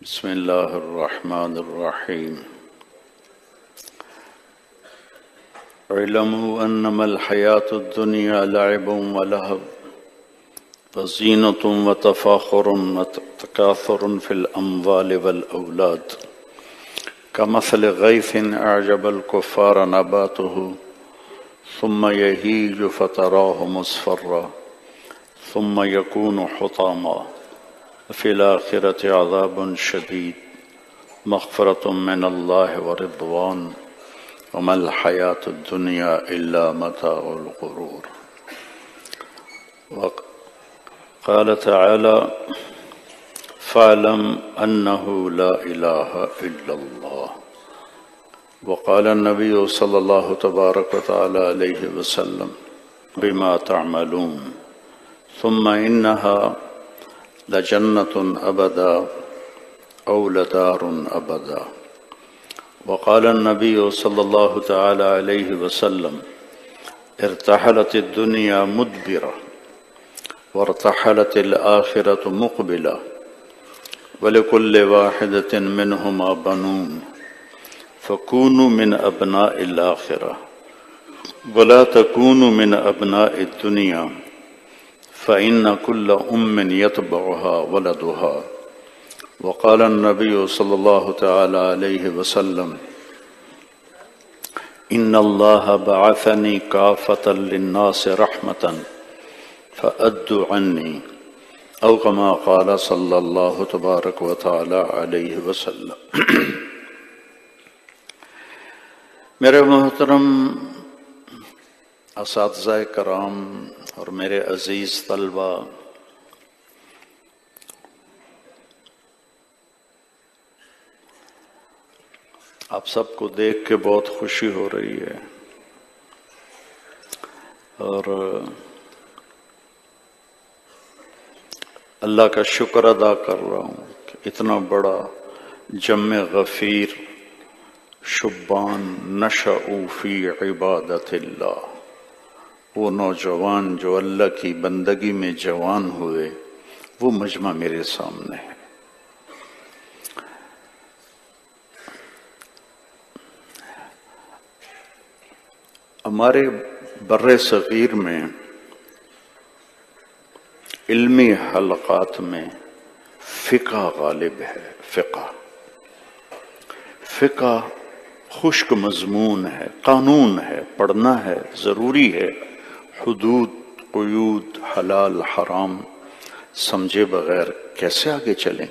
بسم الله الرحمن الرحيم اعلموا انما الحياة الدنيا لعب ولهو وزينة وتفاخر وتكاثر في الأموال والأولاد كمثل غيث أعجب الكفار نباته ثم يهيج فتراه مصفرا ثم يكون حطاما وفي الآخرة عذاب شديد مغفرة من الله ورضوان وما الحياة الدنيا إلا متاع الغرور. وقال تعالى فاعلم أنه لا إله إلا الله. وقال النبي صلى الله تبارك وتعالى عليه وسلم بما تعملون ثم إنها لجنة أبدا أو لدار أبدا. وقال النبي صلى الله تعالى عليه وسلم ارتحلت الدنيا مدبرة وارتحلت الآخرة مقبلة ولكل واحدة منهما بنون فكونوا من أبناء الآخرة ولا تكونوا من أبناء الدنيا فإن كل أم يتبعها ولدها. وقال النبي صلى الله تعالى عليه وسلم إن الله بعثني كافة للناس رحمة فأدوا عني أو كما قال صلى الله تبارك وتعالى عليه وسلم. میرے محترم اساتذہ کرام اور میرے عزیز طلبہ، آپ سب کو دیکھ کے بہت خوشی ہو رہی ہے اور اللہ کا شکر ادا کر رہا ہوں کہ اتنا بڑا جمع غفیر شبان نشأوا فی عبادت اللہ، وہ نوجوان جو اللہ کی بندگی میں جوان ہوئے، وہ مجمع میرے سامنے ہے۔ ہمارے بر صغیر میں علمی حلقات میں فقہ غالب ہے۔ فقہ خشک مضمون ہے، قانون ہے، پڑھنا ہے، ضروری ہے۔ حدود، قیود، حلال، حرام سمجھے بغیر کیسے آگے چلیں؟